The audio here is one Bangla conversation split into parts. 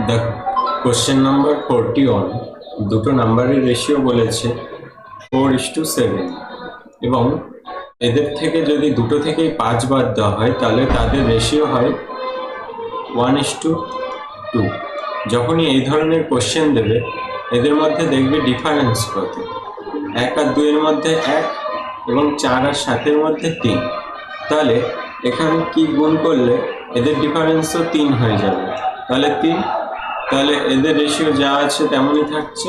দেখো কোশ্চেন নাম্বার 41 দুটো নাম্বারের রেশিও বলেছে 4:7 এবং এদের থেকে যদি দুটো থেকেই 5 বাদ দেওয়া হয় তাহলে তাদের রেশিও হয় 1:2। যখনই এই ধরনের কোশ্চেন দেবে এদের মধ্যে দেখবে ডিফারেন্স কত, 1 আর 2 এর মধ্যে 1 এবং 4 আর 7 এর মধ্যে 3। তাহলে এখানে কি গুণ করলে এদের ডিফারেন্সও 3 হয়ে যাবে, তাহলে 3, তাহলে এদের রেশিও যা আছে তেমনই থাকছে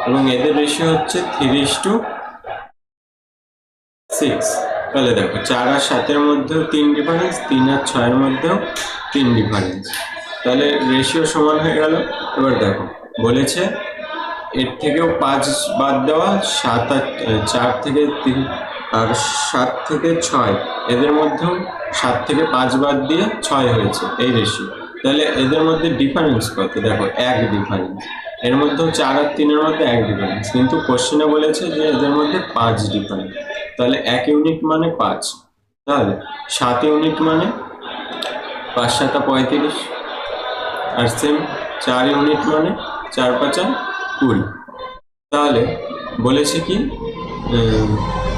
এবং এদের রেশিও হচ্ছে 3:6। তাহলে দেখো 4 আর 7 এর মধ্যেও 3 ডিফারেন্স, 3 আর 6 এর মধ্যেও 3 ডিফারেন্স, তাহলে রেশিও সমান হয়ে গেল। এবার দেখো বলেছে এর থেকেও 5 বাদ দেওয়া, 7 আর 4 থেকে 3 আর 7 থেকে 6 এদের মধ্যেও 7 থেকে 5 বাদ দিয়ে 6 হয়েছে এই রেশিও। তাহলে এদের মধ্যে ডিফারেন্স কত, দেখো 1 ডিফারেন্স, এর মধ্যেও 4 আর 3 এর মধ্যে 1 ডিফারেন্স, কিন্তু কোশ্চেনে বলেছে যে এদের মধ্যে 5 ডিফারেন্স। তাহলে 1 ইউনিট মানে 5, তাহলে 7 ইউনিট মানে 5 7 35, আর সেম 4 ইউনিট মানে 4 5 20। তাহলে বলেছে কি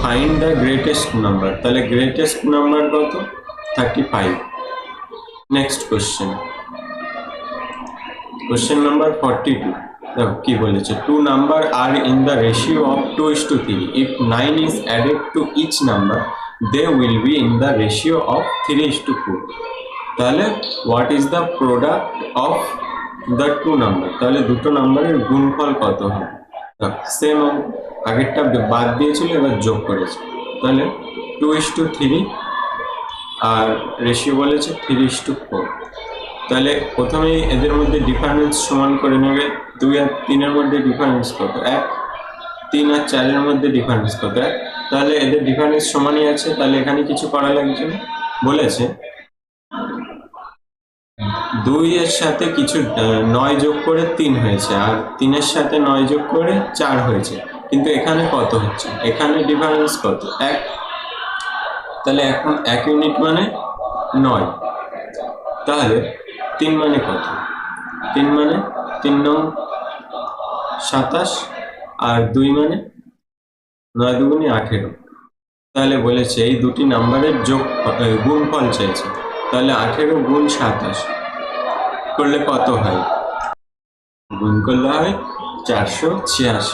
ফাইন্ড দ্য গ্রেটেস্ট নাম্বার, তাহলে গ্রেটেস্ট নাম্বার কত, 35। নেক্সট কোশ্চেন নাম্বার 42, দেখো কি বলেছে, two number are in the ratio of 2:3, if 9 is added to each number they will be in the ratio of 3:4। তাহলে what is the product of the two number, তাহলে দুটো নাম্বারের গুণফল কত হয়। সেম আগেরটা বাদ দিয়েছিল, এবার যোগ করেছে, তাহলে 2:3 আর রেশিও বলেছে 3:4। তাহলে প্রথমেই এদের মধ্যে ডিফারেন্স সমান করে নেবে, 2 আর 3 এর মধ্যে ডিফারেন্স কত, 1, 3 আর 4 এর মধ্যে ডিফারেন্স কত, 1, তাহলে এদের ডিফারেন্স সমানই আছে, তাহলে এখানে কিছু করা লাগছে না। বলেছে 2 এর সাথে কিছু 9 যোগ করে 3 হয়েছে, আর 3 এর সাথে 9 যোগ করে 4 হয়েছে, কিন্তু এখানে কত হচ্ছে, এখানে ডিফারেন্স কত, 1, তাহলে এখন 1 ইউনিট মানে 9, তাহলে 3 মানে কত, 3 মানে 3 9 27, আর 2 মানে 9 2 18। তাহলে বলেছে এই দুটি নাম্বারের গুণফল চাইছে, তাহলে 18 গুণ 27 করলে কত হয়, গুণ করলে হয় 486।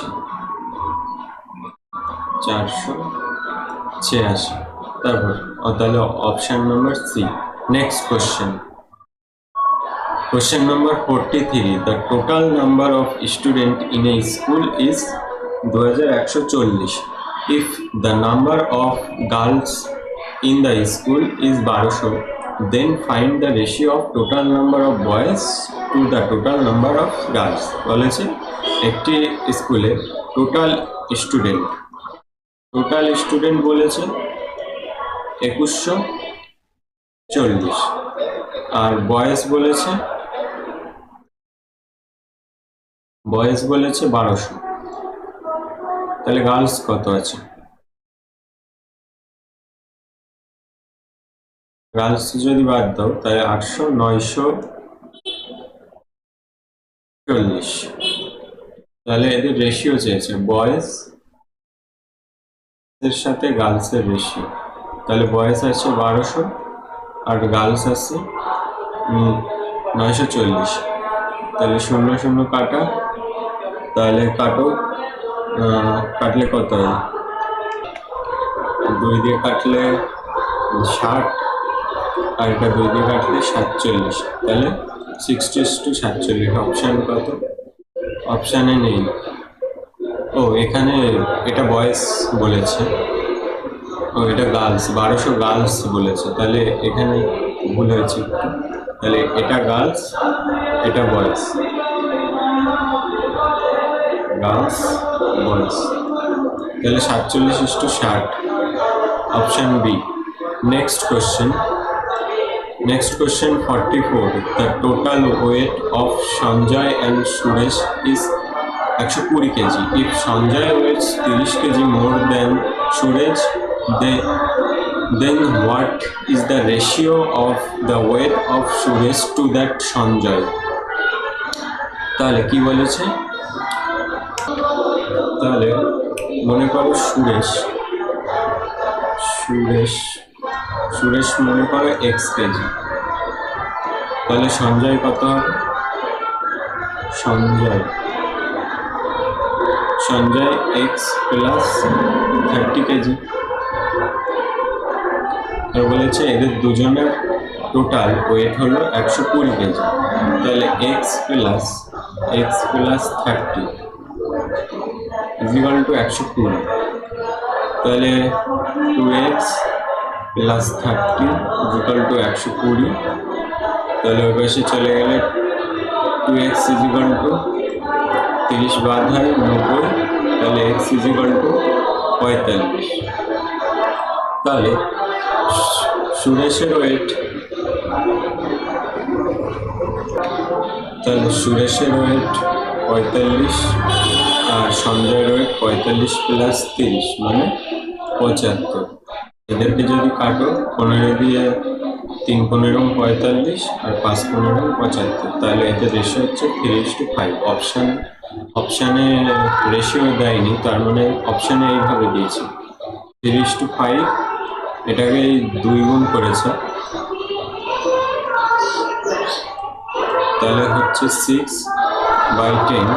তারপর তাহলে option number C. Next question number 43, the total number of student in a school is 2140, if the number of girls in the school is 1200, then find the ratio of total number of boys to the total number of girls। বলেছে একটি স্কুলে টোটাল স্টুডেন্ট বলেছে 2140, আর বয়েজ বলেছে 1200, তাহলে গার্লস কত আছে, গার্লস যদি বাদ দাও তাহলে 800 940, তাহলে এদের রেশিও চেয়েছে বয়েজ এর সাথে গার্লসের রেশিও, তাহলে বয়েজ আছে 1200 আর গার্লস আছে 940, তাহলে 0 0 কাটা, তাহলে কাটলে কত হয়, 2 দিয়ে কাটলে 60, আর এটা 2 দিয়ে কাটলে 47, তাহলে 60:47। অপশান কত, অপশানে নেই, ও এখানে এটা বয়েজ বলেছে, ও এটা গার্লস, 1200 গার্লস বলেছে, তাহলে এখানে ভুল হয়েছে, তাহলে এটা গার্লস এটা বয়েজ, গার্লস বয়েজ, তাহলে 47:60, option B. Next question 44, the total weight of Sanjay and Suresh is 120 kg. If Sanjay weighs 30 kg more than Suresh, Then what is the ratio of the weight of Suresh to that Sanjay? তাহলে কি বলেছে, তাহলে মনে করো সুরেশ সুরেশ সুরেশ মনে করো এক্স কেজি, তাহলে সঞ্জয় কত হবে? Sanjay x plus 30 kg. আর বলেছে এদের দুজনের টোটাল ওয়েট হলো 120 কেজি, তাহলে এক্স প্লাস 30 ইকুয়াল টু 120, তাহলে 2x প্লাস 30 ইকুয়াল টু 120, তাহলে ওই পাশে চলে গেলে 2x ইকুয়াল টু 30 বাদ হয় 90, তাহলে x ইকুয়াল টু 45। তাহলে সুরেশের ওয়েট, তাহলে সুরেশের ওয়েট 45 আর সঞ্জয়ের ওয়েট 45 প্লাস 30 মানে 75। এদেরকে যদি কাটো 15 দিয়ে 3 15 45 আর 5 15 75, তাহলে এদের রেশিও হচ্ছে 3:5। অপশানে রেশিও দেয়নি, তার মানে অপশানে এইভাবে দিয়েছে 3:5, এটাকে 2 গুণ করেছে, তাহলে হচ্ছে 6/10,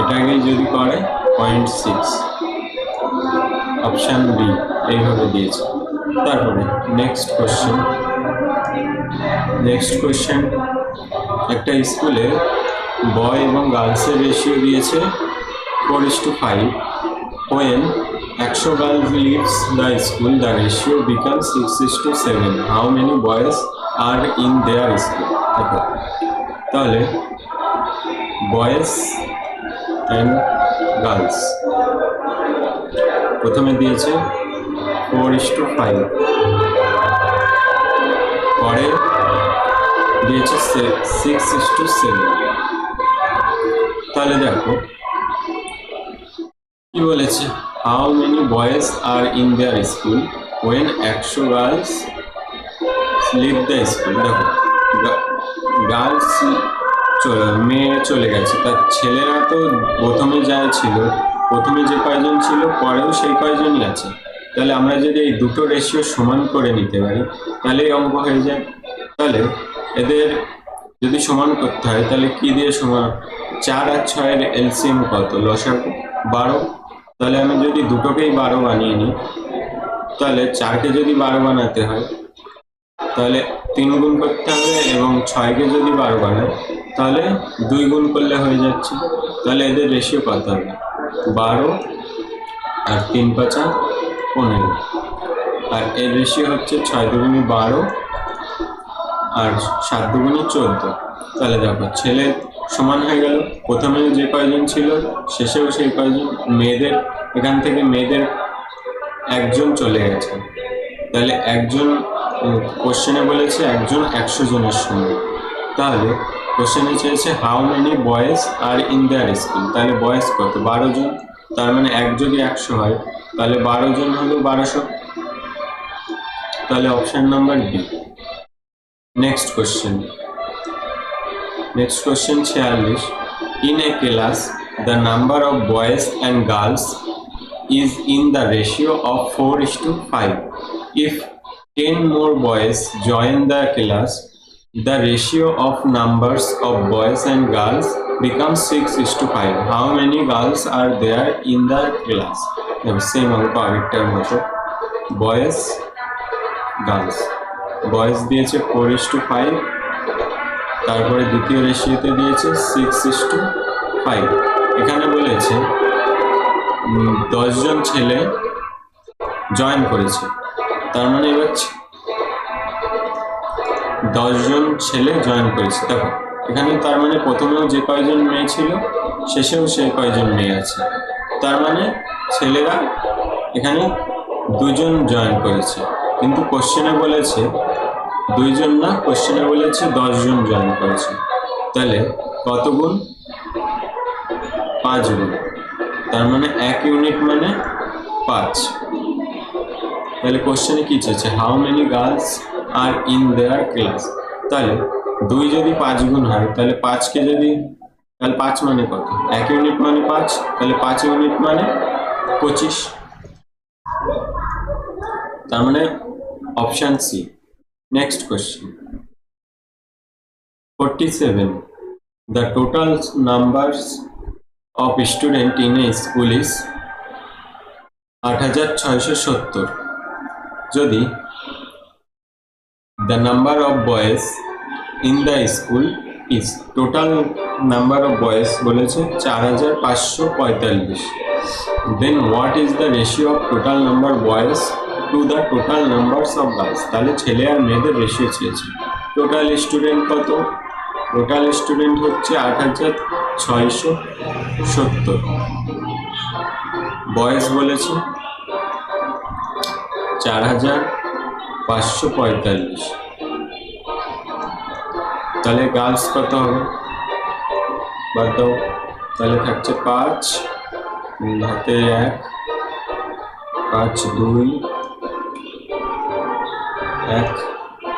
এটাকে যদি করে 0.6। অপশান বি এইভাবে দিয়েছে। তারপরে নেক্সট কোশ্চেন, একটা স্কুলে বয় এবং গার্লসের রেশিও দিয়েছে 4:5। when 100 girls leaves the school, the ratio becomes 6:7. how many boys are in their school? তাহলে বয়েজ অ্যান্ড গার্লস প্রথমে দিয়েছে 4:5, পরে দিয়েছে 6:7। তাহলে দেখো কি বলেছে, how many boys are in their school when 100 girls leave the school. দেখো গার্লস মেয়ে চলে গেছে, তার ছেলেরা তো প্রথমে যা ছিল, প্রথমে যে কয়জন ছিল পরেও সেই কয়জনই আছে। তাহলে আমরা যদি এই দুটো রেশিও সমান করে নিতে পারি তাহলে অঙ্ক হয়ে যায়। তাহলে এদের যদি সমান করতে হয় তাহলে কি দিয়ে সমান? 4 আর 6 এর এলসিএম কত? লসাগু 12। তাহলে আমি যদি দুটোকেই 12 বানিয়ে নিই, তাহলে 4কে যদি 12 বানাতে হয় তাহলে 3 গুণ করতে হবে, এবং 6কে যদি 12 বানাই তাহলে 2 গুণ করলে হয়ে যাচ্ছে। তাহলে এদের রেশিও কত হবে? 12 আর 3 5 15, আর এর রেশিও হচ্ছে 6 দুগুণে 12 আর 7 দুগুণে 14। তাহলে দেখো ছেলে সমান হয়ে গেল, প্রথমে যে কয়জন ছিল শেষেও সেই কয়জন। মেয়েদের এখান থেকে মেয়েদের একজন চলে গেছে, তাহলে একজন কোশ্চেনে বলেছে একজন 100 জনের সঙ্গে। তাহলে কোশ্চেনে চেয়েছে how many boys are in their school, তাহলে বয়েজ কত? 12 জন। তার মানে 1 যদি 100 হয় তাহলে 12 জন হলো 1200। তাহলে option number D. Next question 46। In a class, the number of boys and girls is in the ratio of 4:5. If 10 more boys join the class, the ratio of numbers of boys and girls becomes 6:5. How many girls are there in the class? Same অঙ্ক আগেরটার মতো, boys গার্লস। বয়েজ দিয়েছে 4:5, তারপরে দ্বিতীয় রেশিওতে দিয়েছে 6:5। এখানে বলেছে 10 জন ছেলে জয়েন করেছে, তার মানে এবার 10 জন ছেলে জয়েন করেছে। দেখো এখানে তার মানে প্রথমেও যে কয়জন মেয়ে ছিল শেষেও সেই কয়জন মেয়ে আছে, তার মানে ছেলেরা এখানে 2 জন জয়েন করেছে। কিন্তু কোশ্চেনে বলেছে 2 জন না, কোশ্চেনে বলেছে 10 জন জয়েন করেছে। তাহলে কত গুণ? 5 গুণ। তার মানে 1 ইউনিট মানে 5। তাহলে কোশ্চেনে কি চেয়েছে, how many girls are in their class. তাহলে 2 যদি 5 গুণ হয় তাহলে 5কে যদি, তাহলে 5 মানে কত, 1 ইউনিট মানে 5, তাহলে 5 ইউনিট মানে 25, তার মানে option C. Next question 47, the total numbers of student in a school is 8670, যদি the number of boys in the school is, total number of boys বলেছে 4545, then what is the ratio of total number boys to the total numbers of girls। তাহলে ছেলে আর মেয়েদের রেশিও চেয়েছে। টোটাল স্টুডেন্ট কত, টোটাল স্টুডেন্ট হচ্ছে 8670, বয়েজ বলেছে 4545, তাহলে গার্লস কত হবে, বাদ দাও, তাহলে থাকছে 5 হাতে 1, 5 2 1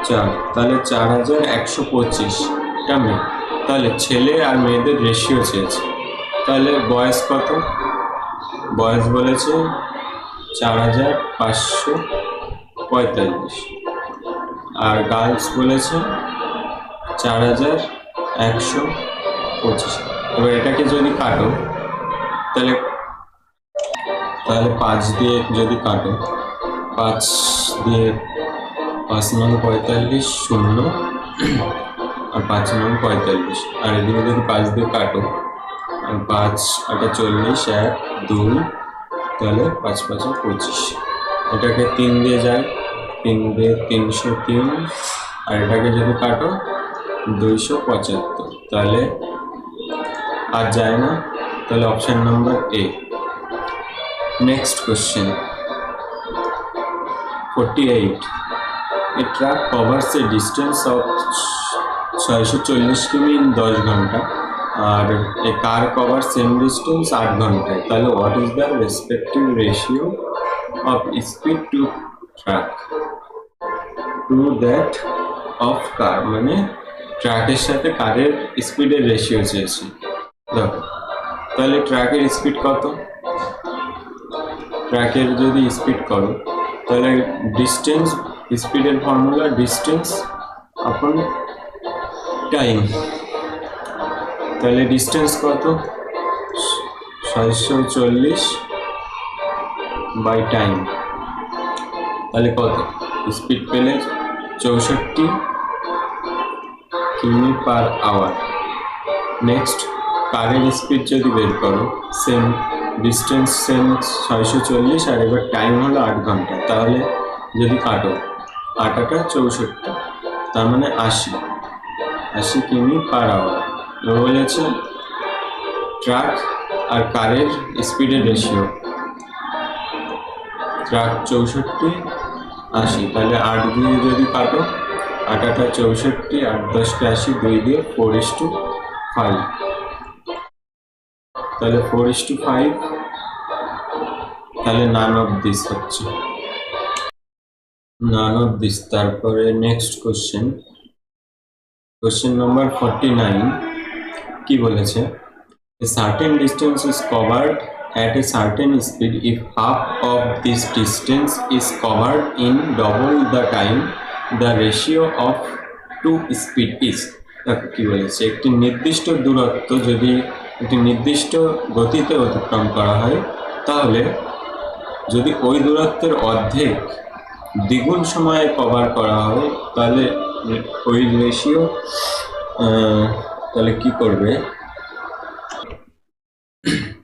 4, তাহলে 4125টা মেয়ে। তাহলে ছেলে আর মেয়েদের রেশিও চেয়েছে, তাহলে বয়েজ কত, বয়েজ বলেছে 4545 আর গার্লস বলেছে 4125। এবার এটাকে যদি কাটো তাহলে 5 দিয়ে যদি কাটো, 5 দিয়ে 5 9 45 0 আর 5 9 45, আর এদিকে যদি 5 দিয়ে কাটো, 5 8 40 1 2, তাহলে 5 5 25, এটাকে 3 দিয়ে যায়, 3 দিয়ে 303, আর এটাকে যদি কাটো 275, তাহলে আর যায় না, তাহলে option number A. Next question 48, a truck covers a distance of 640 কিমি in 10 ঘন্টা আর a car covers same distance 8 ঘন্টায়, তাহলে what is the respective ratio of speed to truck to that of car, মানে ট্রাকের সাথে কারের স্পিডের রেশিও চেয়েছি। দেখো তাহলে ট্রাকের স্পিড কত, ট্রাকের যদি স্পিড করো তাহলে ডিস্টেন্স, স্পিডের ফর্মুলা ডিস্টেন্স আপন টাইম, তাহলে ডিস্টেন্স কত 640 বাই টাইম, তাহলে কত স্পিড পেলে 64 কিমি পার আওয়ার। নেক্সট কারের স্পিড যদি বের করো, সেম ডিস্টেন্স সেম 640 আর এবার টাইম হলো 8 ঘন্টা, তাহলে যদি কাটো 8 8 64, তার মানে 80 কিমি পার আওয়ার। বলেছে ট্রাক আর কারের স্পিডের রেশিও, ট্রাক 64 80, তাহলে 8 দিয়ে যদি কাটো, 8 8 64, 8 10 80, 2 দিয়ে 4:5, তাহলে 4:5, তাহলে নান অফ দিস হচ্ছে, নান অফ দিস। তারপরে নেক্সট কোশ্চেন, কোশ্চেন নাম্বার 49 কি বলেছে, a certain distance is covered at a certain speed if half of this distance is covered in double the time, the ratio of two speed is। কি বলেছে, একটি নির্দিষ্ট দূরত্ব যদি একটি নির্দিষ্ট গতিতে অতিক্রম করা হয়, তাহলে যদি ওই দূরত্বের অর্ধেক দ্বিগুণ সময়ে কভার করা হয়, তাহলে ওই রেশিও, তাহলে কি করবে,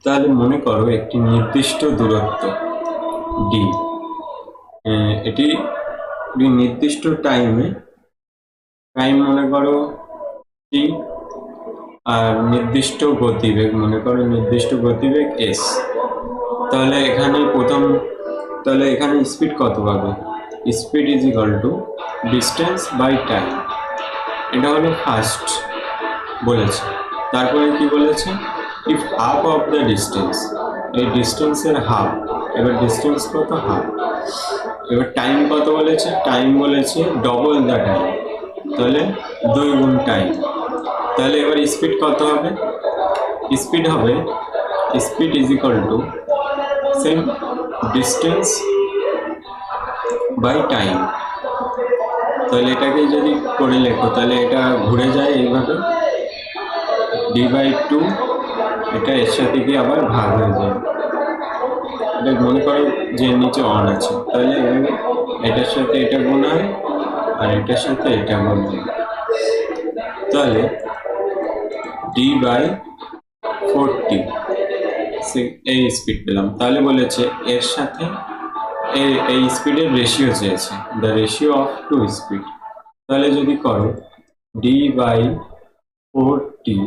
তাহলে মনে করো একটি নির্দিষ্ট দূরত্ব ডি, এটি নির্দিষ্ট টাইমে, টাইম মনে করো টি, আর নির্দিষ্ট গতিবেগ মনে করো নির্দিষ্ট গতিবেগ এস, তাহলে এখানে তাহলে এখানে স্পিড কত পাবে, speed is equal to distance by time, এটা হলো ফার্স্ট বলেছে। তারপরে কি বলেছে, if half of the distance, এই ডিস্টেন্সের হাফ, এবার ডিস্টেন্স কত হাফ, এবার টাইম কত বলেছে, টাইম বলেছে ডবল দ্য টাইম, তাহলে 2 গুণ টাইম। তাহলে এবার স্পিড কত হবে, স্পিড হবে speed is equal to same distance by time. তাহলে এটাকে যদি করে লেখো তাহলে এটা ঘুরে যায় এইভাবে, d/2, এটা এর সাথে গিয়ে আবার ভাগ হয়ে যায়। এটা মনে করো যে নিচে অন আছে, তাহলে এটার সাথে এটা গুণ হয় আর এটার সাথে এটা গুণ হয়, তাহলে d/40 এই স্পিড পেলাম। তাহলে বলেছে এর সাথে এই স্পিডের রেশিও চেয়েছে, the ratio of two speed. তাহলে যদি করো d/40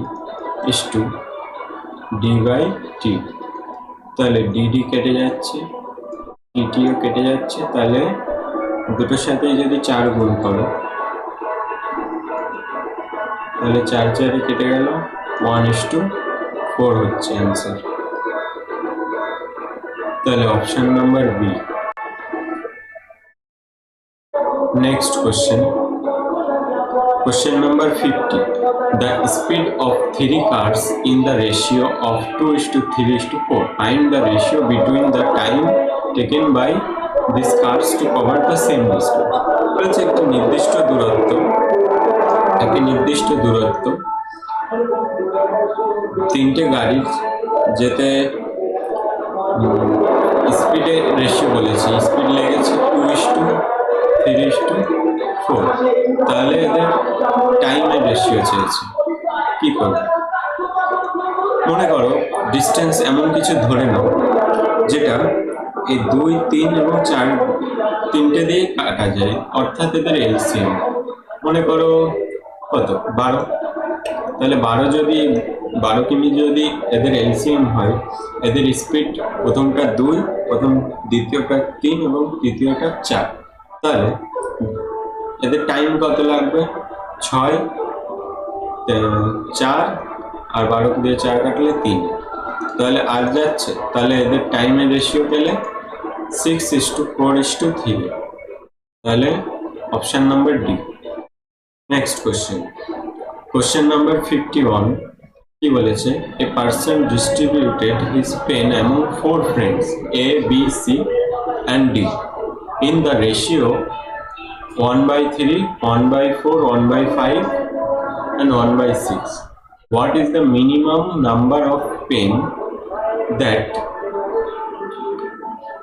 is to d/t, তাহলে dd কেটে যাচ্ছে, ttও কেটে যাচ্ছে, তাহলে দুটোর সাথে যদি 4 গুণ করো তাহলে 4 4 কেটে গেল, 1:4 হচ্ছে অ্যান্সার। তাহলে option number B. Next question, question number 50. The speed of 3 cars in the ratio of 2:3:4. Find the ratio between the time taken by these cars to cover the same distance. বলছে একটি নির্দিষ্ট দূরত্ব তিনটে গাড়ির যেতে স্পিডের রেশিও বলেছে, স্পিড লেগেছে 2:3:4, তাহলে এদের টাইমের রেশিও চেয়েছে। কি করবে, মনে করো ডিস্টেন্স এমন কিছু ধরে নাও যেটা এই 2, 3 এবং 4 তিনটে দিয়ে কাটা যায়, অর্থাৎ এদের এলসিএম মনে করো কত, 12। তাহলে 12 কিমি যদি এদের এলসিএম হয়, এদের স্পিড প্রথমটা 2, দ্বিতীয়টা 3 এবং তৃতীয়টা 4, তাহলে এদের টাইম কত লাগবে, 6, 4 আর 12 দিয়ে 4 কাটলে 3, তাহলে আর যাচ্ছে, তাহলে এদের টাইমের রেশিও পেলে 6:4:3, তাহলে option number D. Next question number 51। কি বলেছে, a person distributed his pen among 4 friends A, B, C and D in the ratio 1/3, 1/4, 1/5 and 1/6. What is the minimum number of pen that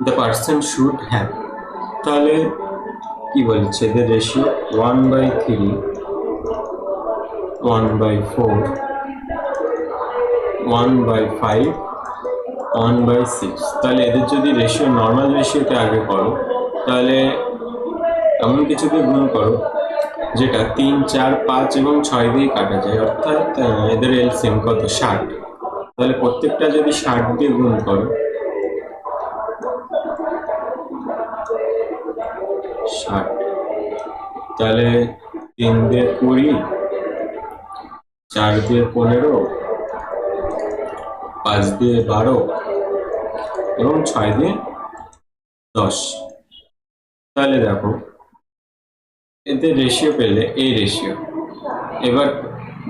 the person should have? তাহলে কি বলছে, এদের রেশিও 1/3, 1/4, 1/5, 1/6। তাহলে এদের যদি রেশিও নর্মাল রেশিওতে আগে করো, তাহলে এমন কিছু দিয়ে গুণ করো যেটা 3, 4, 5 এবং 6 দিয়ে কাটা যায়, অর্থাৎ এদের এলসিএম কত, 60। তাহলে প্রত্যেকটা যদি 60 দিয়ে গুণ করো, 60, তাহলে 3 দিয়ে 20, 4 দিয়ে 15, 5 দিয়ে 12 এবং 6 দিয়ে 10। তাহলে দেখো এদের রেশিও পেলে এই রেশিও। এবার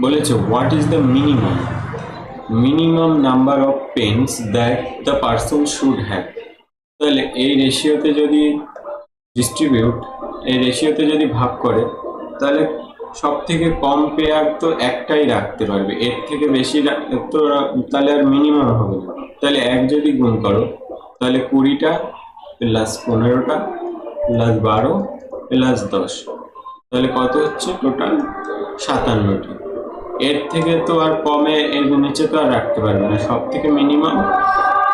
বলেছে what is the minimum number of pens that the person should have. তাহলে এই রেশিওতে যদি এই রেশিওতে যদি ভাগ করে, তাহলে সব থেকে কম পেয়ার তো একটাই রাখতে পারবে, এর থেকে বেশি তো তাহলে আর মিনিমাম হবে না। তাহলে 1 যদি গুণ করো, তাহলে 20টা প্লাস 15টা প্লাস 12 প্লাস 10, তাহলে কত হচ্ছে, টোটাল 57টি। এর থেকে তো আর কমে, এর নিচে তো আর রাখতে পারবে না, সব থেকে মিনিমাম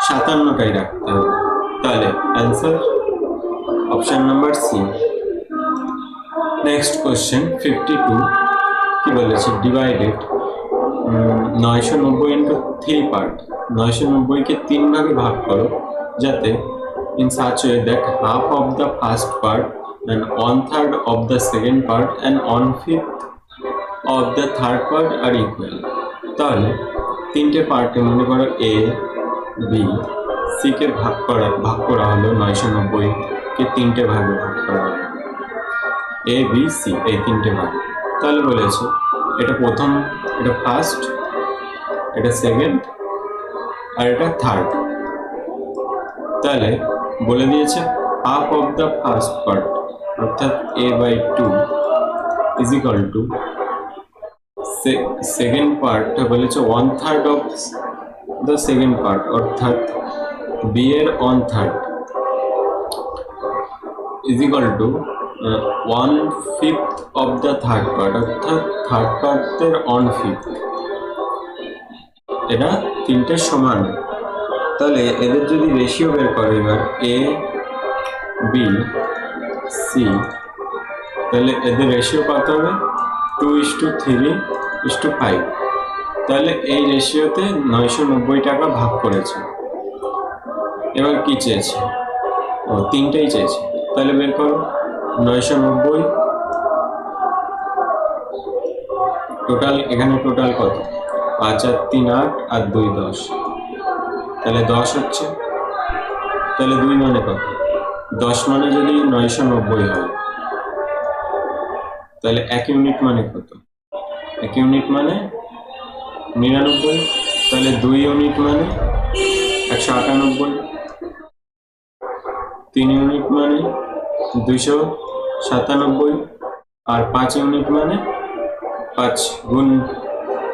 57টাই রাখতে হবে। তাহলে answer option number C. Next question 52। কি বলেছে, ডিভাইডেড 990 ইন্টু 3 পার্ট, 990কে 3 ভাগে ভাগ করো, যাতে in such a way that half of the first part and 1/3 of the second part and 1/5 of the third part are equal. তাহলে 3টে পার্টে মনে করো A, B, C কে ভাগ করা হলো 990, কে তিনটে ভাগে ভাগ করা হবে, এ বি সি এই তিনটে ভাগ। তাহলে বলেছে এটা প্রথম, এটা ফার্স্ট, এটা সেকেন্ড আর এটা থার্ড। তাহলে বলে দিয়েছে half of the first part অর্থাৎ a/2 is equal to second পার্টটা বলেছে 1/3 অফ দ্য সেকেন্ড পার্ট অর্থাৎ বি এর 1/3 is equal to 1/5 of the third part অর্থাৎ থার্ড পার্টের 1/5। এটা তিনটে সমান। তাহলে এদের যদি রেশিও বের করে এবার এ বি সি, তাহলে এদের রেশিও কত হবে 2:3:5। তাহলে এই রেশিওতে 990 টাকা ভাগ করেছে। এবার কি চেয়েছে, ও তিনটেই চেয়েছে। তাহলে বের করো 990 টোটাল, এখানে টোটাল কত 5 আর 3 8 আর 2 10, তাহলে 10 হচ্ছে। তাহলে 2 মানে কত, 10 মানে যদি 990 হয় তাহলে 1 ইউনিট মানে কত, 1 ইউনিট মানে 99। তাহলে 2 ইউনিট মানে 198, 3 ইউনিট মানে 297 আর 5 ইউনিট মানে 5 গুণ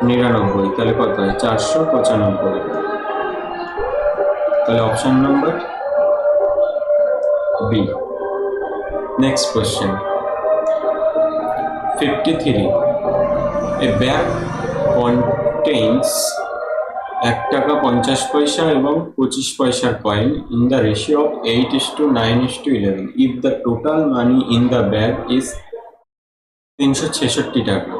99, তাহলে কত হয় 495। তাহলে option number B. Next question 53. A bag contains 1 টাকা 50 পয়সা এবং 25 পয়সার coin in the ratio of 8:9:11 if the total money in the bag is 366 টাকা।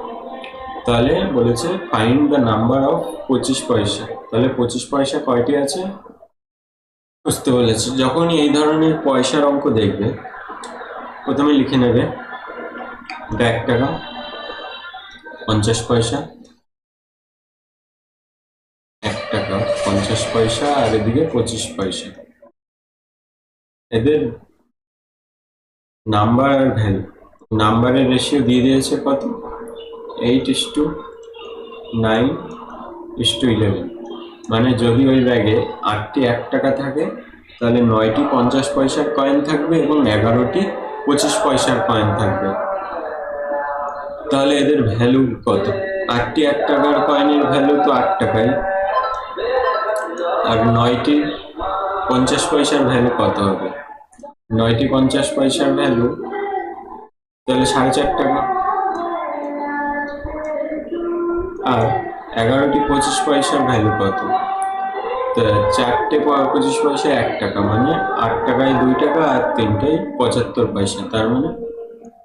তাহলে বলেছে ফাইন্ড দ্য নাম্বার অফ 25 পয়সা। তাহলে 25 পয়সা কয়টি আছে বুঝতে বলেছে। যখনই এই ধরনের পয়সার অঙ্ক দেখবে প্রথমে লিখে নেবে 1 টাকা 50 পয়সা, 1 টাকা 50 পয়সা আর এদিকে 25 পয়সা। এদের নাম্বার আর ভ্যালু, নাম্বারের রেশিও দিয়ে দিয়েছে কত 8:9:11। মানে যদি ওই ব্যাগে 8টি 1 টাকা থাকে তাহলে 9টি 50 পয়সার কয়েন থাকবে এবং 11টি 25 পয়সার কয়েন থাকবে। তাহলে এদের ভ্যালু কত, 8টি 1 টাকার কয়েনের ভ্যালু তো 8 টাকাই, আর 9টি 50 পয়সার ভ্যালু কত হবে, 9টি 50 পয়সার ভ্যালু তাহলে 4.5 টাকা, আর 11টি 25 পয়সার ভ্যালু কত, 4টে 25 পয়সা 1 টাকা, মানে 8 টাকায় 2 টাকা আর 3টায় 75 পয়সা, তার মানে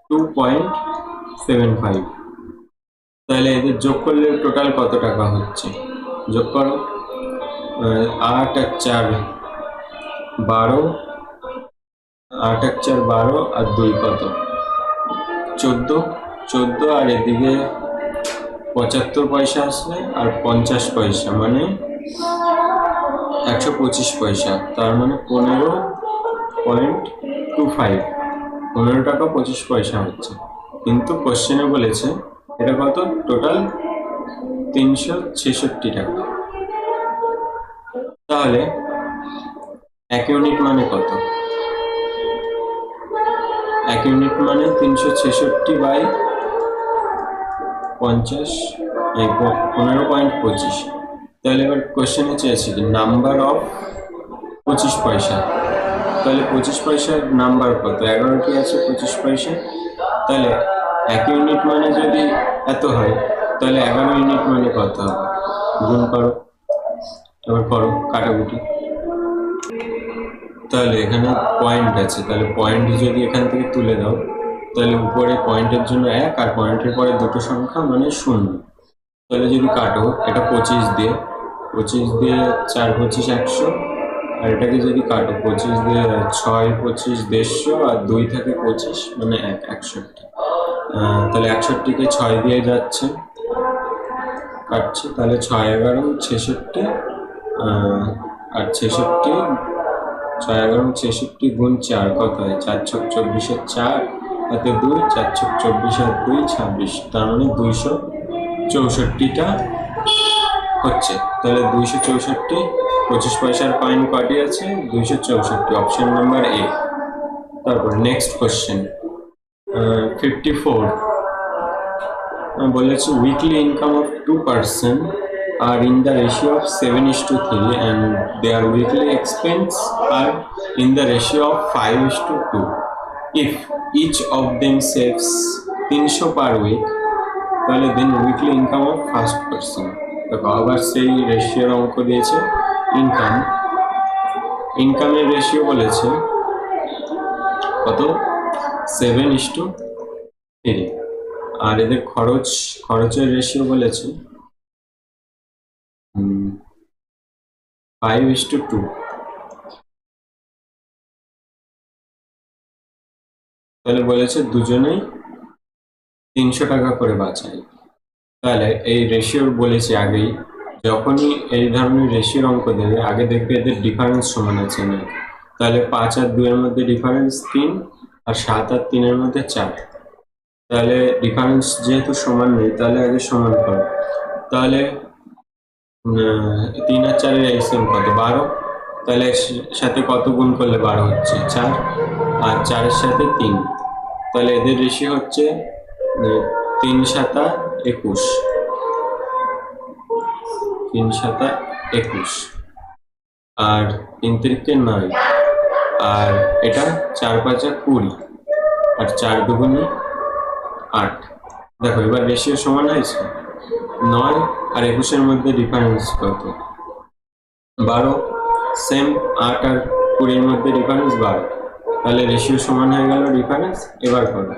2.75। তাহলে এদের যোগ করলে টোটাল কত টাকা হচ্ছে, যোগ করো 8 আর 4 12, 8 আর 4 12 আর 2 কত 14 আর এদিকে 75 পয়সা আসলে আর 50 পয়সা মানে 125 পয়সা, তার মানে 15.25, 15 টাকা 25 পয়সা হচ্ছে। কিন্তু কোশ্চেনে বলেছে এটা কত টোটাল 366 টাকা। তাহলে 1 ইউনিট মানে কত, 1 ইউনিট মানে 366 বাই 50 15.25। তাহলে এবার কোশ্চেনে চেয়েছি যে নাম্বার অফ 25 পয়সা। তাহলে 25 পয়সার নাম্বার কত, 11টি আছে 25 পয়সা। তাহলে 1 ইউনিট মানে যদি এত হয় তাহলে 11 ইউনিট মানে কত হবে, গুণ করো, এবার করো কাটাকুটি। তাহলে এখানে পয়েন্ট আছে, তাহলে পয়েন্ট যদি এখান থেকে তুলে দাও তাহলে উপরে পয়েন্টের জন্য 1 আর পয়েন্টের পরে দুটো সংখ্যা মানে 0। তাহলে যদি কাটো এটা 25 দিয়ে 4 25 100, আর এটাকে যদি কাটো 25 দিয়ে 6 25 150 আর 2 থাকে 25 মানে 61। তাহলে 61কে 6 দিয়ে যাচ্ছে কাটছে, তাহলে 6 11 66 আর 66 6 11 66 গুণ 4 কত হয়? 4 ছক 24 4 হাতে 2, 4 ছক 24 আর 2 26, তার মানে 264টা হচ্ছে। তাহলে 264, 25 পয়সার কয়েন কটি আছে? 264, অপশন নাম্বার এ। তারপর নেক্সট কোশ্চেন 54 বলেছে weekly income of 2 person are in the ratio of 7:3 and their weekly expense are in the ratio of 5:2. If each of them saves 300 per week, তাহলে then weekly income of first person. দেখো আবার সেই রেশিওর অঙ্ক দিয়েছে। ইনকামের রেশিও বলেছে কত? 7:3, আর এদের খরচের রেশিও বলেছে 5:2। তাহলে বলেছে দুজনেই 300 টাকা করে বাঁচায়। তাহলে এই রেশিও বলেছে আগেই, যখনই এই ধরনের রেশিওর অঙ্ক দেবে আগে দেখবে এদের ডিফারেন্স সমান আছে না। তাহলে 5 আর 2 এর মধ্যে ডিফারেন্স 3, আর 7 আর 3 এর মধ্যে 4। তাহলে ডিফারেন্স যেহেতু সমান নেই তাহলে আগে সমান করো। তাহলে 3 আর 4 এর এলসিএম কত? 12। তাহলে সাথে কত গুণ করলে 12 হচ্ছে? 4, আর 4 এর সাথে 3। তাহলে এদের রেশিও হচ্ছে 3 7 21, 3 7 21, আর 3 3 9, আর এটা 4 5 20, আর 4 2 8। দেখো এবার রেশিও সমান হয়েছে। 9 আর 21 এর মধ্যে ডিফারেন্স কত? 12। সেম 8 আর 20 এর মধ্যে ডিফারেন্স 12। তাহলে রেশিও সমান হয়ে গেল ডিফারেন্স। এবার করো,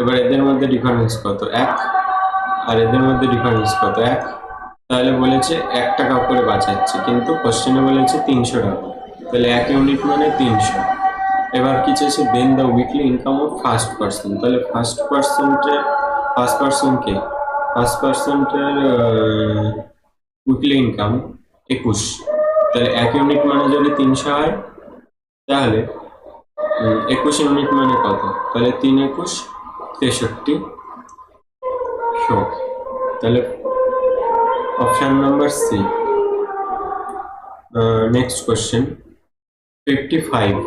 এবার এদের মধ্যে ডিফারেন্স কত? 1, আর এদের মধ্যে ডিফারেন্স কত? 1। তাহলে বলেছে 1 টাকা করে বাঁচাচ্ছে, কিন্তু কোশ্চেনে বলেছে 300 টাকা। তাহলে 1 ইউনিট মানে 300। এবার কি চেয়েছে? Then the weekly income of first person. তাহলে ফার্স্ট পার্সনটের উইকলি ইনকাম 21। তাহলে 1 ইউনিট মানে যদি 300 হয় তাহলে 21 ইউনিট মানে কত? তাহলে 3 21 63। তাহলে option number C. Next question 55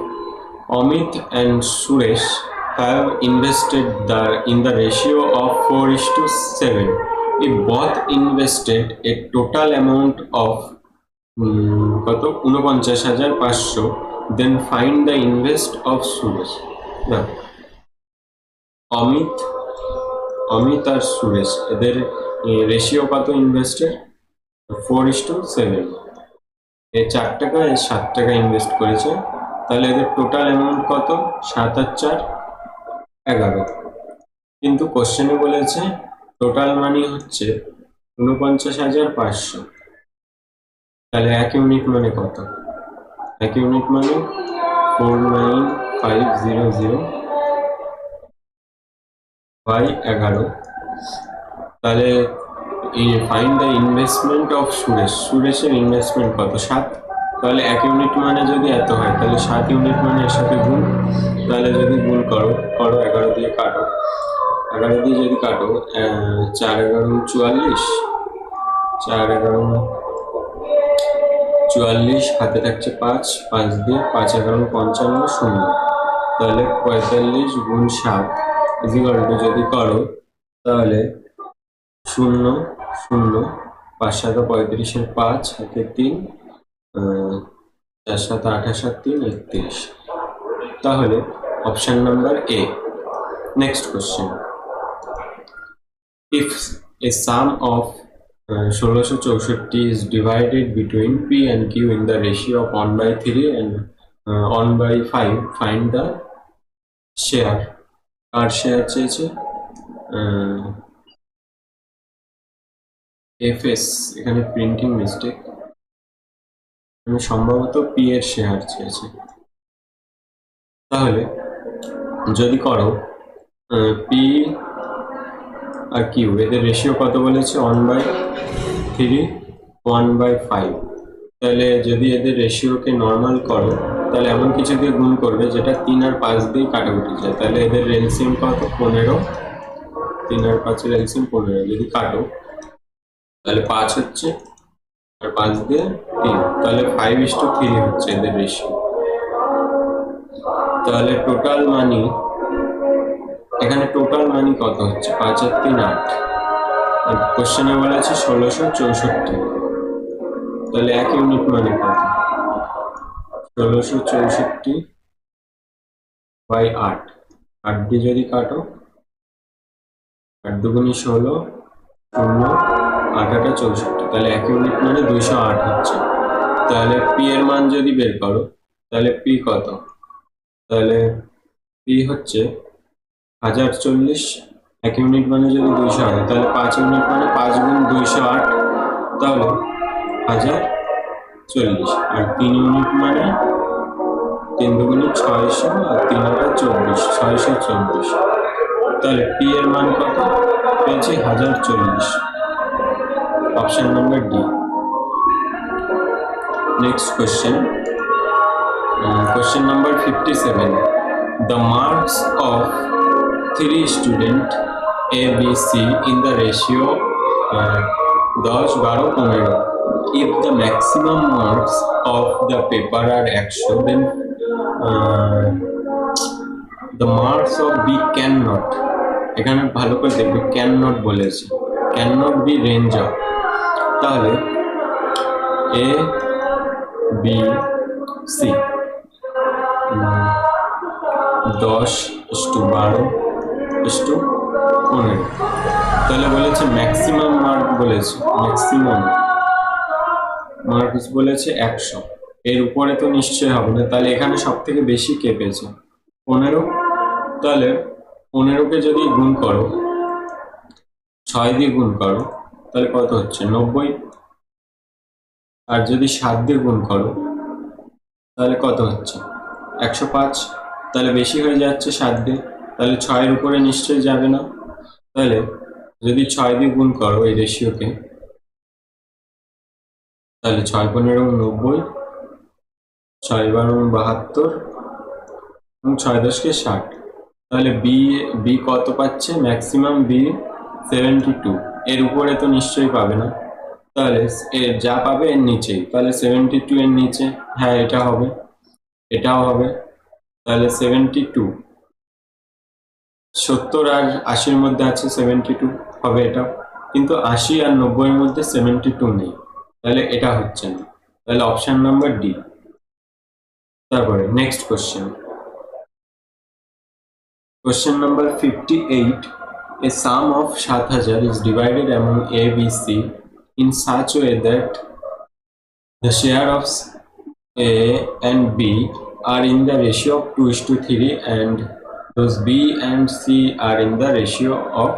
Amit and Suresh have invested in the ratio of 4:7. If both invested a total amount of কত? 49,500, then find the invest of Suresh. Now, Amit আর সুরেশ এদের রেশিও কত ইনভেস্টের? 4:7। এ 4 টাকা, এ 7 টাকা ইনভেস্ট করেছে। তাহলে এদের টোটাল অ্যামাউন্ট কত? 7 আর 4 11। কিন্তু কোশ্চেনে বলেছে টোটাল মানি হচ্ছে 49,500। তাহলে 1 ইউনিট মানে কত? 1 ইউনিট মানে 49500 বাই 11। তাহলে ফাইন্ড দ্য ইনভেস্টমেন্ট অফ সুরেশের ইনভেস্টমেন্ট কত? 7। তাহলে 1 ইউনিট মানে যদি এত হয় তাহলে 7 ইউনিট মানে এর সাথে গুণ। তাহলে যদি গুণ করো 11 দিয়ে কাটো, 11 দিয়ে যদি কাটো 4 11 44, 4 11 44, হাতে থাকছে 5, 5 দিয়ে 5 11 55 0। তাহলে 45 গুণ 7 ইকুয়াল টু যদি করো তাহলে 0 0, 5 7 35 এর 5, হাতে 3, 4 7 28 আর 3 31। তাহলে option number A. Next question if A some of 1664 is divided between P and Q in the ratio of 1/3 and 1/5, find the share. Car share চেয়েছে? FS, এখানে প্রিন্টিং মিস্টেক, সম্ভবত পি এর শেয়ার চেয়েছে। তাহলে যদি করো পি আর কিউ এদের রেশিও কত বলেছে? 1/3 1/5। তাহলে যদি এদের রেশিওকে নর্মাল করো তাহলে এমন কিছু দিয়ে গুণ করবে যেটা 3 আর 5 দিয়ে কাটাকুটি যায়, তাহলে এদের এলসিএম কত? 15। 3 আর 5 এর এলসিএম 15, যদি কাটো তাহলে 5 হচ্ছে, আর 5 দিয়ে 3, তাহলে 5:3 হচ্ছে এদের রেশিও। তাহলে টোটাল মানি, এখানে টোটাল মানি কত হচ্ছে? 5 আর 3 8। আর কোশ্চেনে বলা আছে 1664, তাহলে 1 ইউনিট মানে কত? 1664 বাই 8, 8 দিয়ে যদি কাটো, 8 দুগুণি 16, 0, 8 8 64, তাহলে 1 ইউনিট মানে 208 হচ্ছে। তাহলে পি এর মান যদি বের করো, তাহলে পি কত? তাহলে পি হচ্ছে 1040। 1 ইউনিট মানে যদি 208, তাহলে 5 ইউনিট মানে 5 গুণ 208, তাহলে 1040। আর 3 ইউনিট মানে 3 দুগুণি 600, আর 3 8 24, 624। তাহলে পি এর মান কত পেয়েছি? 1040। Option number D. Next question, question number 57. The marks of 3 student A, B, C in the ratio 10, 12, 15. If the maximum marks of the paper are 100, then the marks of B cannot, এখানে ভালো করে দেখবে, cannot বলেছে, cannot be range of, তাহলে A, B, C 10:12:15, তাহলে বলেছে ম্যাক্সিমাম মার্ক, বলেছে ম্যাক্সিমাম মার্কস বলেছে 100, এর উপরে তো নিশ্চয় হবে না। তাহলে এখানে সব থেকে বেশি কে পেয়েছে? 15। তাহলে 15কে যদি গুণ করো, 6 দিয়ে গুণ করো, তাহলে কত হচ্ছে? 90। আর যদি 7 দিয়ে গুণ করো, তাহলে কত হচ্ছে? 105। তাহলে বেশি হয়ে যাচ্ছে 7 দিয়ে, তাহলে 6 এর উপরে নিশ্চয়ই যাবে না। তাহলে যদি 6 দিয়ে গুণ করো এই রেশিওকে, তাহলে 6 15 90, 6 12 72, এবং 6 10 60। তাহলে বি কত পাচ্ছে? ম্যাক্সিমাম বি 72, এর উপরে তো নিশ্চয়ই পাবে না। তাহলে এর যা পাবে এর নিচেই, তাহলে 72 এর নিচে, হ্যাঁ এটা হবে, এটাও হবে। তাহলে 72, 70 আর 80-র মধ্যে আছে 72, হবে এটা। কিন্তু 80 আর 90-এর মধ্যে 72 নেই, তাহলে এটা হচ্ছে না। তাহলে অপশন নাম্বার ডি। তারপরে next question, question number 58. A sum of 7000 is divided among A, B, C in such a way that the share of A and B are in the ratio of 2:3, and those B and C are in the ratio of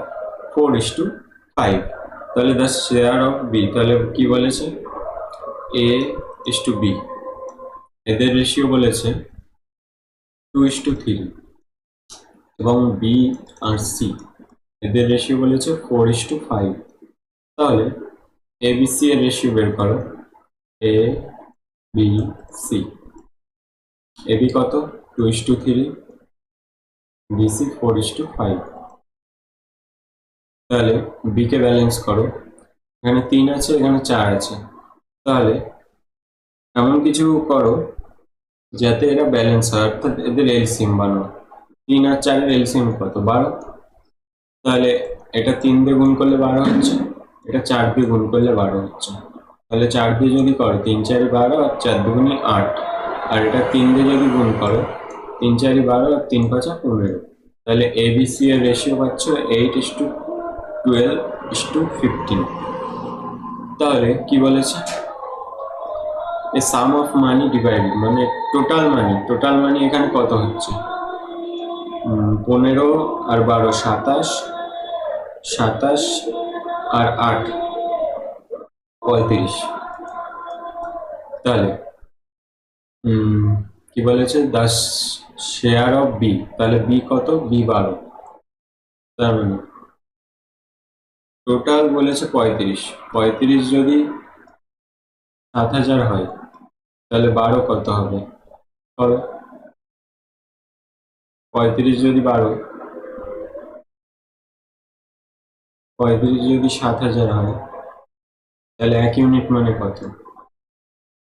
4:5. তাহলে the share of B, তাহলে কি বলেছে? A:B, এদের রেশিও বলেছে 2:3, এবং B আর C এদের রেশিও বলেছে 4:5। তাহলে ABC এর রেশিও বের করো, A, B, C। AB কত? 2:3, BC 4:5। তাহলে B কে ব্যালেন্স করো, এখানে 3 আছে, এখানে 4 আছে, তাহলে এমন কিছু করো যাতে এরা ব্যালেন্স হয়, অর্থাৎ এদের এলসিএম বানাও। 3 আর 4 এর এলসিএম কত? 12। তাহলে এটা 3 দিয়ে গুণ করলে 12 হচ্ছে, এটা 4 দিয়ে গুণ করলে 12 হচ্ছে। তাহলে 4 দিয়ে যদি করো 3 4 12, আর 4 দুগুণি 8, আর এটা 3 দিয়ে যদি গুণ করো 3 4 12, আর 3 5 15। তাহলে ABC এর রেশিও পাচ্ছ 8:12:15। তাহলে কি বলেছে? এ সাম অফ মানি ডিভাইডেড, মানে টোটাল মানি এখানে কত হচ্ছে? 15 আর 12 27, 27 আর 8 35। তাহলে কি বলেছে? 10 শেয়ার অফ বি, তাহলে বি কত? বি 12। তার মানে টোটাল বলেছে 35, 35 যদি 7000 হয়, তাহলে 12 কত হবে? করো। 35 যদি 12, 35 যদি 7000 হয়, তাহলে 1 ইউনিট মানে কত?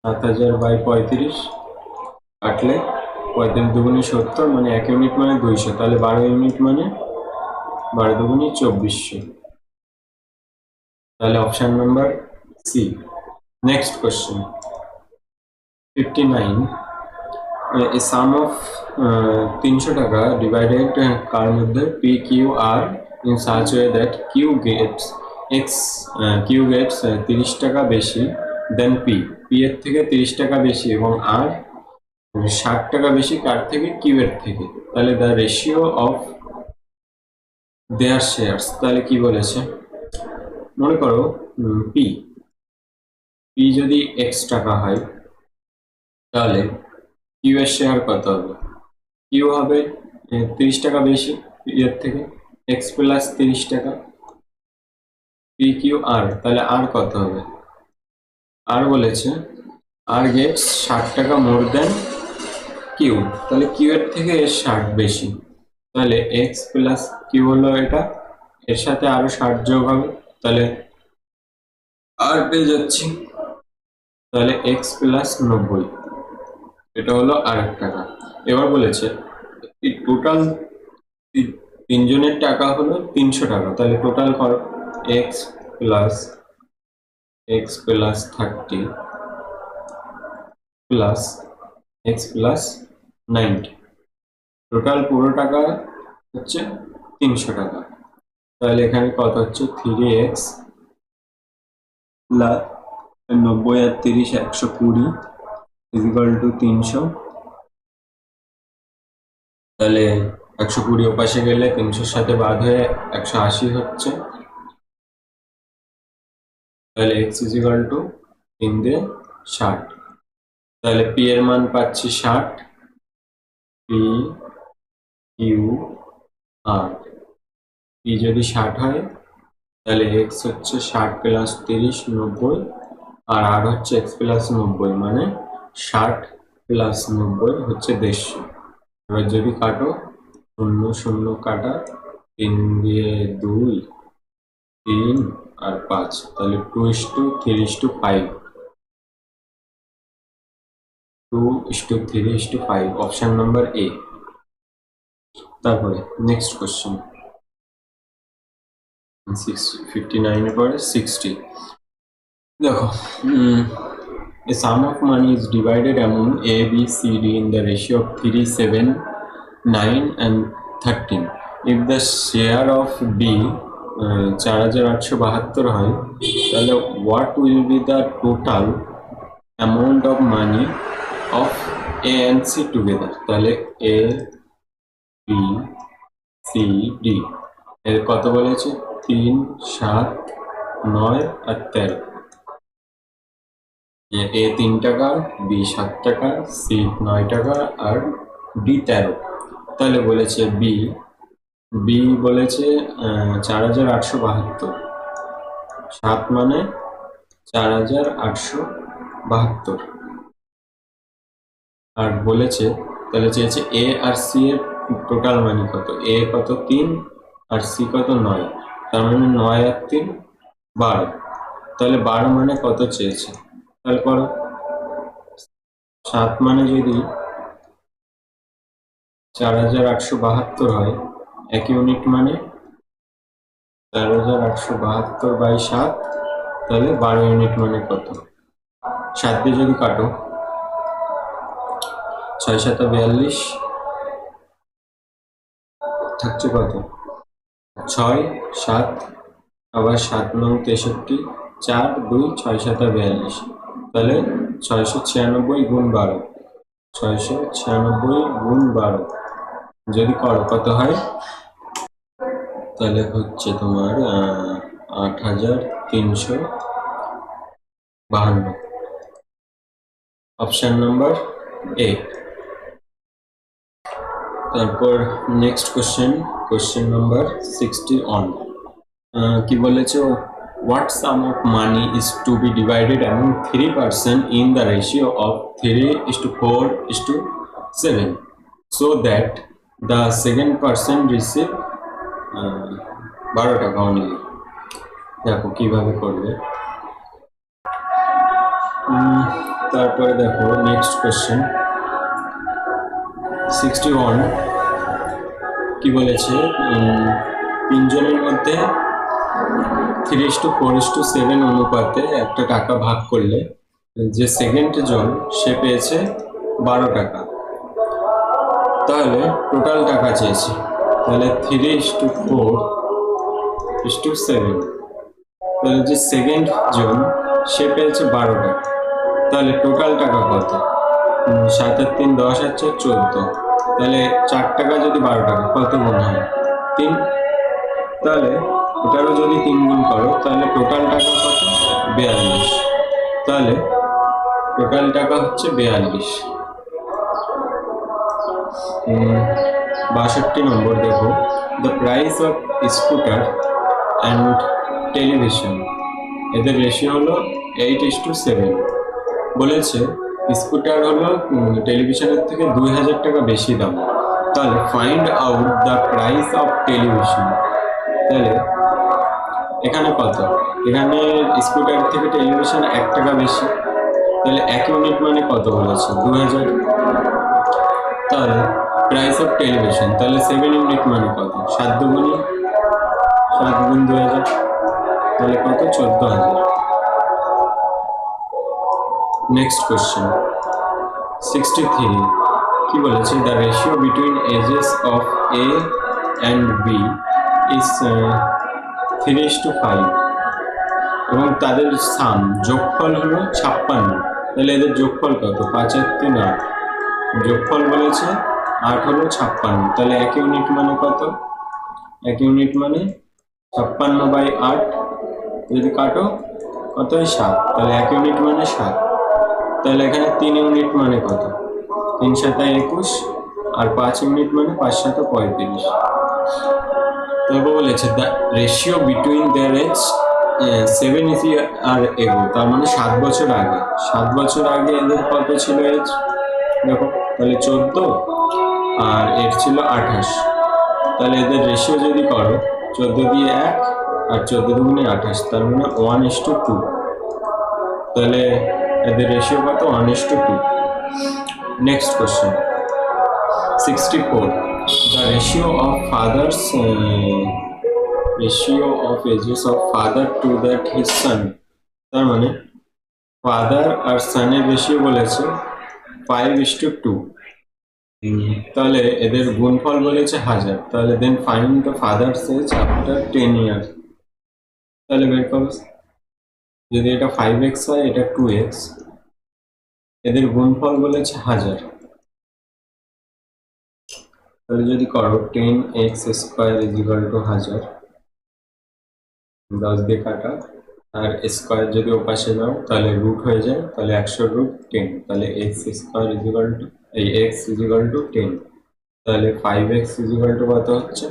7000 বাই 35 কাটলে 35 দুগুণে 70, মানে 1 ইউনিট মানে 200, তাহলে 12 ইউনিট মানে 12 দুগুণে 2400। তাহলে option number C. Next question 59, a sum of 300 টাকা divided কার মধ্যে p q r in such way that q gets 30 টাকা বেশি দেন p এর থেকে 30 টাকা বেশি এবং r 60 টাকা বেশি কার থেকে? q এর থেকে। তাহলে the ratio of their shares, তাহলে কি বলেছে? মনে করো p যদি x টাকা হয়, তাহলে q এর শেয়ার কত হবে? q হবে 30 টাকা বেশি এর থেকে, x প্লাস 30 টাকা, p q r, তাহলে r কত হবে? r বলেছে r গেটস 60 টাকা মোর দেন q, তাহলে q এর থেকে এর 60 বেশি, তাহলে x প্লাস q হলো এটা, এর সাথে আরো 60 যোগ হবে, তাহলে r পেয়ে যাচ্ছি, তাহলে x প্লাস 90, এটা হলো আরেক টাকা। এবার বলেছে টোটাল তিনজনের টাকা হলো 300 টাকা, তাহলে টোটাল করো x plus 30 plus x plus 90, total পুরো টাকা হচ্ছে 300 টাকা। তাহলে এখানে কত হচ্ছে? 3x plus 90 R 30 120 equal to 300। তাহলে 120 ওপাশে গেলে 300 সাথে বাদ হয়ে 180 হচ্ছে, তাহলে x ইকুয়াল টু 3 দিয়ে 60, তাহলে p এর মান পাচ্ছি 60, p q r, p যদি 60 হয় তাহলে x হচ্ছে 60 প্লাস 30 90, আর r হচ্ছে x প্লাস 90, মানে 60 প্লাস 90 হচ্ছে 150। এবার যদি কাটো 0 0 কাটা, 3 দিয়ে 2 3 আর 5, তাহলে 2:3:5, 2:3:5, অপশন নাম্বার এ। তারপরে নেক্সট কোশ্চেন 59 এর পরে 60, দেখো a sum of money is divided among a b c d in the ratio of 3 7 9 and 13 if the share of b 4872 হয়, তাহলে what will be the total amount of money of a and c together? তাহলে a b c d এর কত বলেছে? 3 7 9 আর 13, এ 3 টাকা, বি 7 টাকা, সি 9 টাকা আর ডি 13। তাহলে বলেছে বি বলেছে 4872, 7 মানে 4872, আর বলেছে তাহলে চেয়েছে এ আর সি এর টোটাল মানি কত? এ কত? 3 আর সি কত? 9, তার মানে 9 আর 3 12, তাহলে 12 মানে কত চেয়েছে? তাহলে করো 7 মানে যদি 4872 হয়, 1 ইউনিট মানে 4872 বাই 7, তাহলে 12 ইউনিট মানে কত? 7 দিয়ে যদি কাটো 6 7 42 থাকছে কত? 6 7 আবার 7 9 63 4 2 6 7 42, তাহলে 696 গুণ 12, 696 গুণ 12 যদি করো কত হয়? তাহলে হচ্ছে তোমার 8352, অপশন নাম্বার এ। তারপর নেক্সট কোশ্চেন নাম্বার 61, কি বলেছে? what sum of money is to be divided among 3 person in the ratio of 3:4:2 7 so that the second person receive 12 টাকা only। দেখো কিভাবে করবে। তারপরে দেখো নেক্সট কোশ্চেন 61 কি বলেছে, তিনজনের মধ্যে 3:4:7 অনুপাতে একটা টাকা ভাগ করলে যে সেকেন্ড জন সে পেয়েছে 12 টাকা। তাহলে টোটাল টাকা চেয়েছে, তাহলে 3:4:7, তাহলে যে সেকেন্ড জন সে পেয়েছে 12 টাকা। তাহলে টোটাল টাকা কত? 7 আর 3 10 আর 4 14, তাহলে 4 টাকা যদি 12 টাকা কত গুণ হয়? 3। তাহলে এটারও যদি 3 গুণ করো তাহলে টোটাল টাকা কত? 42। তাহলে টোটাল টাকা হচ্ছে 42। 62 নম্বর দেখো, the price of scooter and television, এদের রেশিও হলো 8:7। বলেছে স্কুটার হলো টেলিভিশনের থেকে 2000 টাকা বেশি দাম। তাহলে find out the price of television. তাহলে এখানে কত? এখানে স্কুটার থেকে টেলিভিশন 1 টাকা বেশি, তাহলে 1 ইউনিট মানে কত বলেছে? 2000। তাহলে প্রাইস অফ টেলিভিশন, তাহলে 7 ইউনিট মানে কত? 7 দুগুণে 7 গুণ 2000, তাহলে কত? 14,000। নেক্সট কোশ্চেন 63 কি বলেছে, the ratio between ages of A and B is 3:5 এবং তাদের সাম যোগফল হলো 56। তাহলে এদের যোগফল কত? 5 আর 3 8, যোগফল বলেছে 8 হলো 56। তাহলে 1 ইউনিট মানে কত? 1 ইউনিট মানে 56/8, যদি কাটো কত হয়? 7। তাহলে 1 ইউনিট মানে 7। তাহলে এখানে 3 ইউনিট মানে কত? 3 7 21, আর 5 ইউনিট মানে 5 7 35। তারপর বলেছে the ratio between their age 7 year ago, তার মানে 7 বছর আগে। 7 বছর আগে এদের কত ছিল এজ? দেখো, তাহলে 14 আর এর ছিল 28। তাহলে এদের রেশিও যদি করো 14 দিয়ে 1 আর 14 দুগুণে 28, তার মানে 1:2। তাহলে এদের রেশিও কত? 1:2। Next question 64 the ratio of ages of father to that his son, তার মানে ফাদার আর সানের রেশিও বলেছে 5:2। তাহলে এদের গুণফল বলেছে 1000। তাহলে then find the father's age after 10 years. তাহলে বের করো, যদি এটা 5x হয় এটা 2x, এদের গুণফল বলেছে 1000। তাহলে যদি করো 10x² = 1000, 10 দিয়ে কাটা, আর স্কোয়ার যদি ওপাশে দাও তাহলে রুট হয়ে যায়, তাহলে 100√10। তাহলে x = 10। তাহলে 5x = কত হচ্ছে?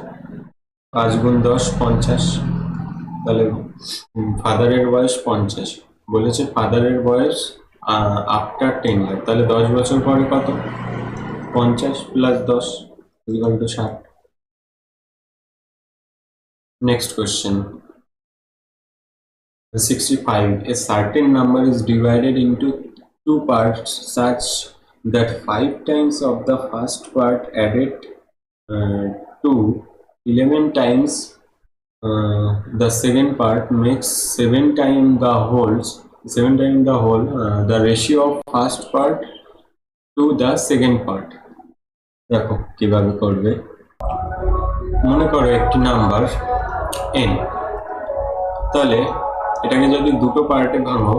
5 গুণ 10 50। তাহলে ফাদারের বয়স 50, বলেছে ফাদারের বয়স আফটার 10 ইয়ার। তাহলে 10 বছর পরে কত? 50 + 10 = 60। Next question 65 a certain number is divided into 2 parts such that 5 times of the first part added to 11 times the second part makes 7 times the whole, the ratio of first part to the second part। দেখো কিভাবে করবে। মনে করো একটি নাম্বার n, তাহলে এটাকে যদি দুটো পার্টে ভাঙো,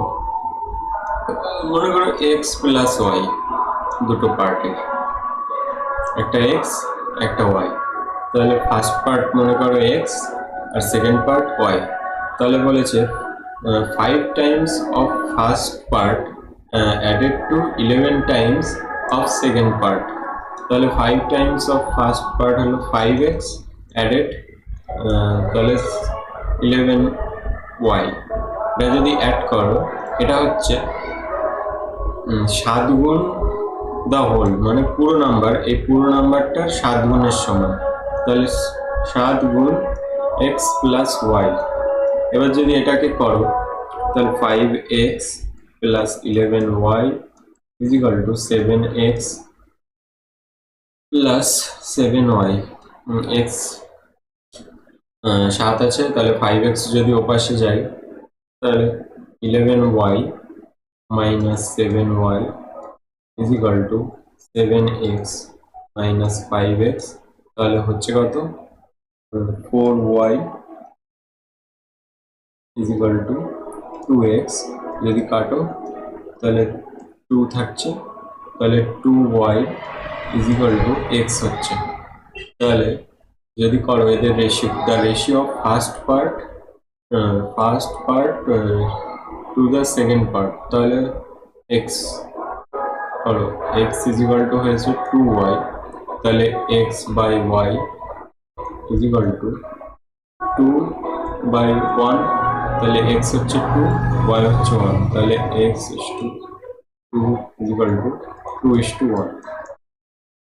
মনে করো x + y, দুটো পার্টের, একটা x একটা y। তাহলে ফার্স্ট পার্ট মনে করো x আর সেকেন্ড পার্ট y। তাহলে বলেছে 5 times of first part added to 11 times of second part। তাহলে 5 times of first part হলো 5x added তাহলে 11y। এটা যদি অ্যাড করো এটা হচ্ছে 7 গুণ দ্য হোল মানে পুরো নাম্বার, এই পুরো নাম্বারটার 7 গুণের সমান। তাহলে 7 গুণ এক্স প্লাস ওয়াই। এবার যদি এটাকে করো তাহলে 5x plus 11y is equal two 7x plus 7y। X 7 আছে, তাহলে 5x যদি ওপাশে যায় তাহলে 11y minus 7y is equal two 7x minus 5x। তাহলে হচ্ছে কত? 4y is equal two 2x। যদি কাটো তাহলে 2 থাকছে, তাহলে 2y is equal two x হচ্ছে। তাহলে যদি করো এদের ratio, the ratio of first part to the second part, তাহলে x করো x ইজ ইকুয়াল টু হয়েছে 2y, তাহলে x by y is equal to 2 by 1, তাহলে x হচ্ছে 2, y হচ্ছে 1, তাহলে x is to 2 is equal to 2:1,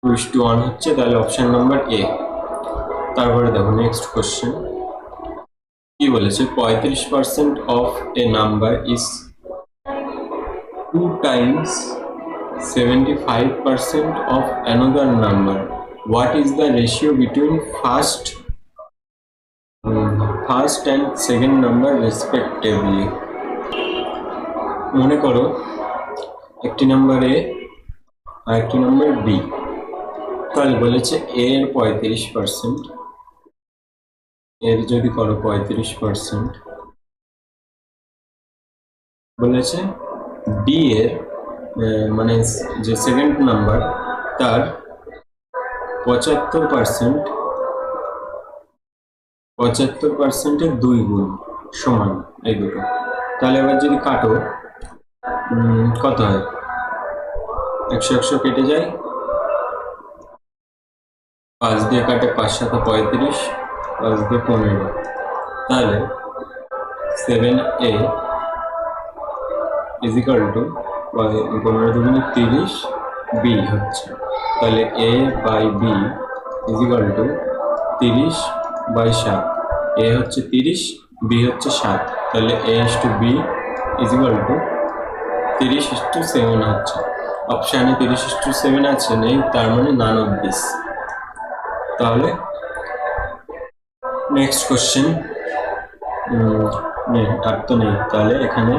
2:1 হচ্ছে। তাহলে অপশন নাম্বার এ। তারপরে দেখো নেক্সট কোশ্চেন কি বলেছে, 35% of A number is 2 times 75% of another number. What is the ratio between first and second number respectively? মনে করো একটি নাম্বার এ আর একটি নাম্বার বি। তাহলে বলেছে এ এর 35%, এর যদি করো 35%, বলেছে ডি এর মানে যে সেকেন্ড নাম্বার তার 75%-এর 2 গুণ সমান এই দুটো। তাহলে এবার যদি কাটো কত হয়? 100 কেটে যায়, 5 দিয়ে কাটে 5 7 35, 5 দিয়ে 15, তাহলে 7a ইজ ইকুয়াল টু 15 দুগুণে 30 বি হচ্ছে। তাহলে a by B is equal to 30 by 7, a হচ্ছে 30, b হচ্ছে 7, তাহলে a is to b is equal to 30:7 হচ্ছে। অপশানে 30:7 আছে, নেই, তার মানে নান অফ দিস। তাহলে নেক্সট কোশ্চেন আর তো নেই, তাহলে এখানে